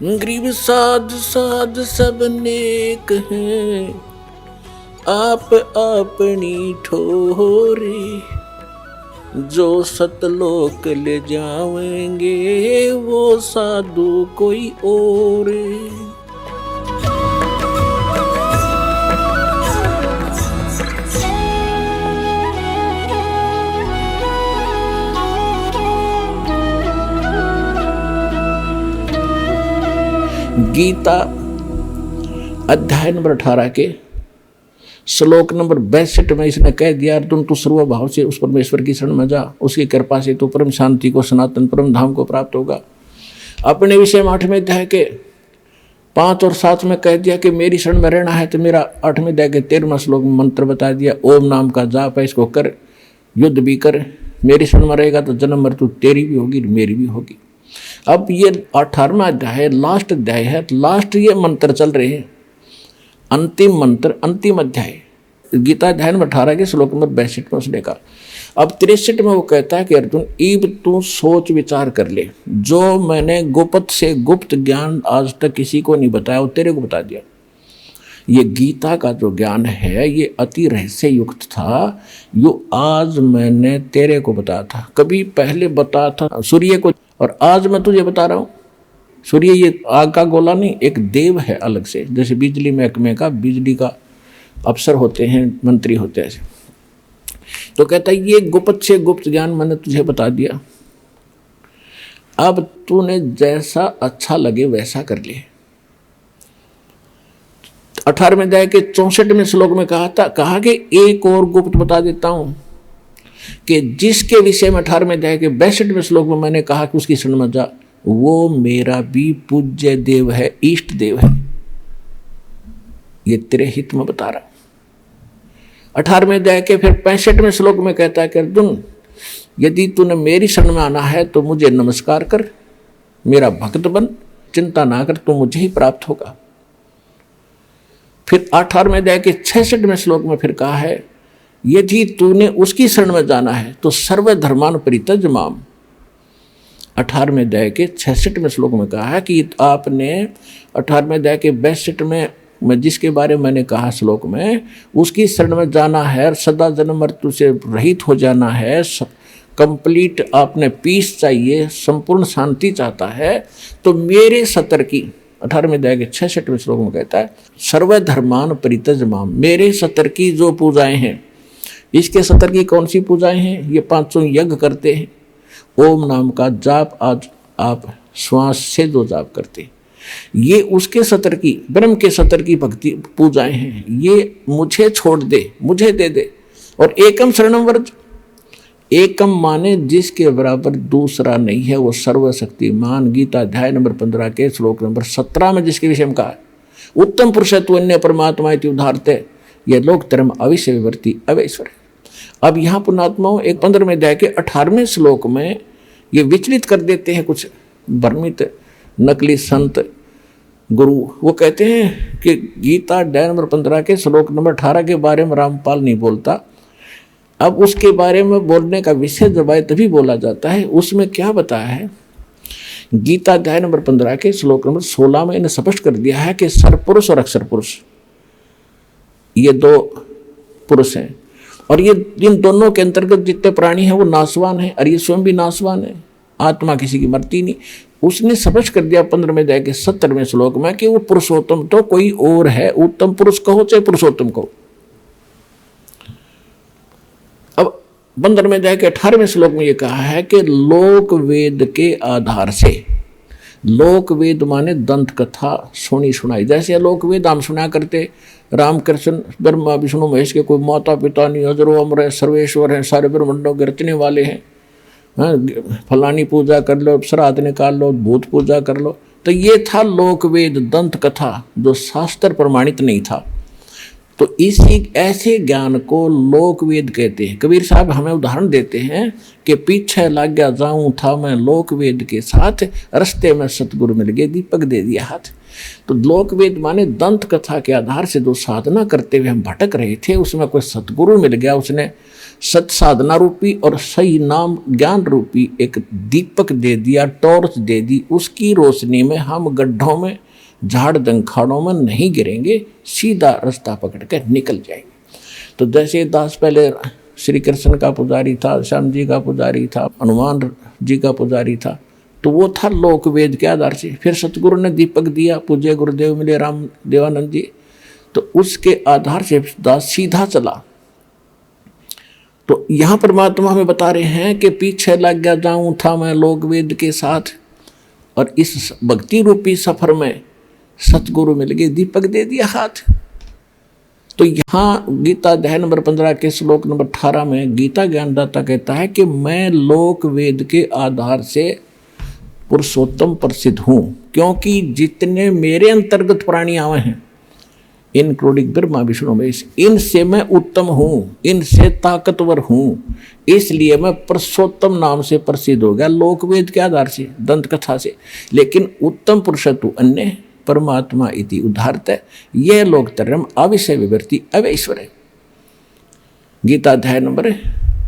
गरीब साध साध सब नेक हैं, आप अपनी ठोरे, जो सतलोक ले जाएंगे वो साधु कोई और। गीता अध्याय नंबर 18 के श्लोक नंबर 62 में इसने कह दिया, अर्जुन तू सर्वभाव से उस परमेश्वर की शरण में जा, उसकी कृपा से तू परम शांति को, सनातन परम धाम को प्राप्त होगा। अपने विषय में 8वें अध्याय के 5 और 7 में कह दिया कि मेरी शरण में रहना है तो मेरा 8वें अध्याय के 13वें श्लोक में मंत्र बता दिया, ओम नाम का जाप है, इसको कर, युद्ध भी कर, मेरी शरण में रहेगा तो जन्म मृत्यु तेरी भी होगी मेरी भी होगी। अब ये 18वां अध्याय है, लास्ट अध्याय है, लास्ट ये मंत्र चल रहे हैं, अंतिम मंत्र, अंतिम अध्याय गीता अध्याय नंबर 18 के श्लोक नंबर 62 में उसने कहा। अब 63 में वो कहता है कि अर्जुन इब तू सोच विचार कर ले, जो मैंने गुप्त से गुप्त ज्ञान आज तक किसी को नहीं बताया वो तेरे को बता दिया। ये गीता का जो ज्ञान है ये अति रहस्य युक्त था, यो आज मैंने तेरे को बताया था, कभी पहले बताया था सूर्य को, और आज मैं तुझे बता रहा हूँ। सूर्य ये आग का गोला नहीं, एक देव है अलग से, जैसे बिजली महकमे का बिजली का अफसर होते हैं, मंत्री होते हैं। तो कहता है ये गुप्त से गुप्त ज्ञान मैंने तुझे बता दिया, अब तूने जैसा अच्छा लगे वैसा कर ले। 18वें अध्याय के 64वें श्लोक में कहा कि एक और गुप्त बता देता हूं कि जिसके विषय में 18वें अध्याय के 62वें श्लोक में मैंने कहा कि उसकी शरण में जा, वो मेरा भी पूज्य देव है, इष्ट देव है। ये तेरे हित में बता रहा। 18वें अध्याय के फिर 65वें श्लोक में कहता है कि अर्जुन यदि तूने मेरी शरण में आना है तो मुझे नमस्कार कर, मेरा भक्त बन, चिंता ना कर, तो मुझे ही प्राप्त होगा। फिर 18वें अध्याय के 66वें श्लोक में फिर कहा है यदि तूने उसकी शरण में जाना है तो सर्वधर्मान परित्यज माम। 18वें अध्याय के 66वें श्लोक में कहा है कि आपने 18वें अध्याय के 62 में जिसके बारे में मैंने कहा श्लोक में, उसकी शरण में जाना है, सदा जन्म मृत्यु से रहित हो जाना है, कंप्लीट आपने पीस चाहिए, संपूर्ण शांति चाहता है, तो मेरे सतर की 18वें अध्याय के 66वें श्लोक में कहता है सर्वधर्मान परित्यज माम, मेरे सतर की जो पूजाएं हैं। इसके सतर की कौन सी पूजाएं हैं? ये 500 यज्ञ करते हैं, ओम नाम का जाप आज आप श्वास से जो जाप करते, ये उसके सतर की, ब्रह्म के सतर की भक्ति पूजाएं हैं। ये मुझे छोड़ दे, मुझे दे दे। और एकम शरणम व्रज, एकम माने जिसके बराबर दूसरा नहीं है, वो सर्वशक्तिमान। गीता अध्याय नंबर 15 के श्लोक नंबर 17 में जिसके विषय में कहा है, उत्तम पुरुषत्व अन्य परमात्मा इति उदाहरते, यह लोक धर्म अविश्य विवर्ती अवैश्वर। अब यहाँ पुण्यात्माओं एक 15वें अध्याय के 18वें श्लोक में ये विचलित कर देते हैं कुछ भ्रमित नकली संत गुरु। वो कहते हैं कि गीता अध्याय नंबर 15 के श्लोक नंबर 18 के बारे में रामपाल नहीं बोलता। अब उसके बारे में बोलने का विषय जब आए तभी बोला जाता है। उसमें क्या बताया है? गीता अध्याय नंबर 15 के श्लोक नंबर 16 में इन्हें स्पष्ट कर दिया है कि सरपुरुष और अक्षर पुरुष ये दो पुरुष हैं, और ये इन दोनों के अंतर्गत जितने प्राणी हैं वो नाशवान हैं, और ये स्वयं भी नाशवान है, आत्मा किसी की मरती नहीं। उसने स्पष्ट कर दिया 15वें अध्याय के 70वें श्लोक में कि वो पुरुषोत्तम तो कोई और है, उत्तम पुरुष कहो चाहे पुरुषोत्तम कहो। अब 15वें अध्याय के 18वें श्लोक में ये कहा है कि लोक वेद के आधार से, लोक वेद माने दंत कथा सुनी सुनाई, जैसे लोक वेद हम सुना करते, राम कृष्ण ब्रह्मा विष्णु महेश के कोई माता पिता नहीं, अजरो अमर है, सर्वेश्वर हैं, सारे ब्रह्मांडों के रचने वाले हैं, फलानी पूजा कर लो, श्राद्ध निकाल लो, भूत पूजा कर लो। तो ये था लोक वेद दंत कथा जो शास्त्र प्रमाणित नहीं था। तो इसी ऐसे ज्ञान को लोक वेद कहते हैं। कबीर साहब हमें उदाहरण देते हैं कि पीछे लग गया जाऊं था मैं लोक वेद के साथ, रास्ते में सतगुरु मिल गए दीपक दे दिया हाथ। तो लोक वेद माने दंत कथा के आधार से जो साधना करते हुए हम भटक रहे थे, उसमें कोई सतगुरु मिल गया, उसने सत साधना रूपी और सही नाम ज्ञान रूपी एक दीपक दे दिया, टॉर्च दे दी। उसकी रोशनी में हम गड्ढों में झाड़ दंखाड़ों में नहीं गिरेंगे, सीधा रास्ता पकड़ कर निकल जाएंगे। तो जैसे दास पहले श्री कृष्ण का पुजारी था, श्याम जी का पुजारी था, हनुमान जी का पुजारी था, तो वो था लोक वेद के आधार से। फिर सतगुरु ने दीपक दिया, पूज्य गुरुदेव मिले राम देवानंद जी, तो उसके आधार से दास सीधा चला। तो यहाँ परमात्मा हमें बता रहे हैं कि पीछे लग गया जाऊं था मैं लोक वेद के साथ, और इस भक्ति रूपी सफर में सतगुरु मिल गए दीपक दे दिया हाथ। तो यहाँ गीता अध्याय नंबर 15 के श्लोक नंबर 18 में गीता ज्ञानदाता कहता है कि मैं लोक वेद के आधार से पुरुषोत्तम प्रसिद्ध हूँ, क्योंकि जितने मेरे अंतर्गत प्राणी आवे हैं, इंक्लूडिंग ब्रह्मा विष्णु महेश, इनसे मैं उत्तम हूँ, इनसे ताकतवर हूँ, इसलिए मैं पुरुषोत्तम नाम से प्रसिद्ध हो गया लोक वेद के आधार से, दंत कथा से। लेकिन उत्तम पुरुषत्व अन्य परमात्मा इति उदाहरत है, यह लोकतरम अविषय विवृत्ति अवैश्वर है। गीता अध्याय नंबर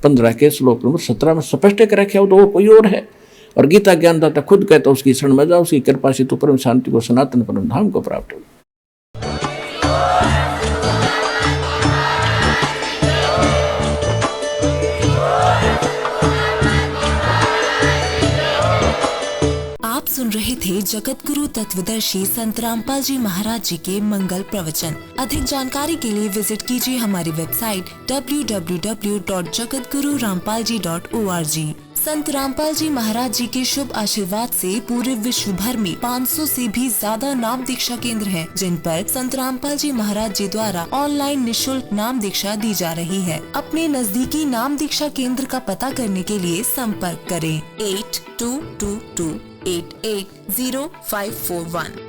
15 के श्लोक नंबर 17 में स्पष्ट कर रखे हो, तो वो कोई और है। और गीता ज्ञानदाता खुद कहता है उसकी शरण में जाओ, उसकी कृपा से तो परम शांति को, सनातन परम धाम को प्राप्त हो। आप सुन रहे थे जगत गुरु तत्वदर्शी संत रामपाल जी महाराज जी के मंगल प्रवचन। अधिक जानकारी के लिए विजिट कीजिए हमारी वेबसाइट www.jagatgururampalji.org। संत रामपाल जी महाराज जी के शुभ आशीर्वाद से पूरे विश्व भर में 500 से भी ज्यादा नाम दीक्षा केंद्र हैं, जिन पर संत रामपाल जी महाराज जी द्वारा ऑनलाइन निशुल्क नाम दीक्षा दी जा रही है। अपने नजदीकी नाम दीक्षा केंद्र का पता करने के लिए संपर्क करें 8222880541।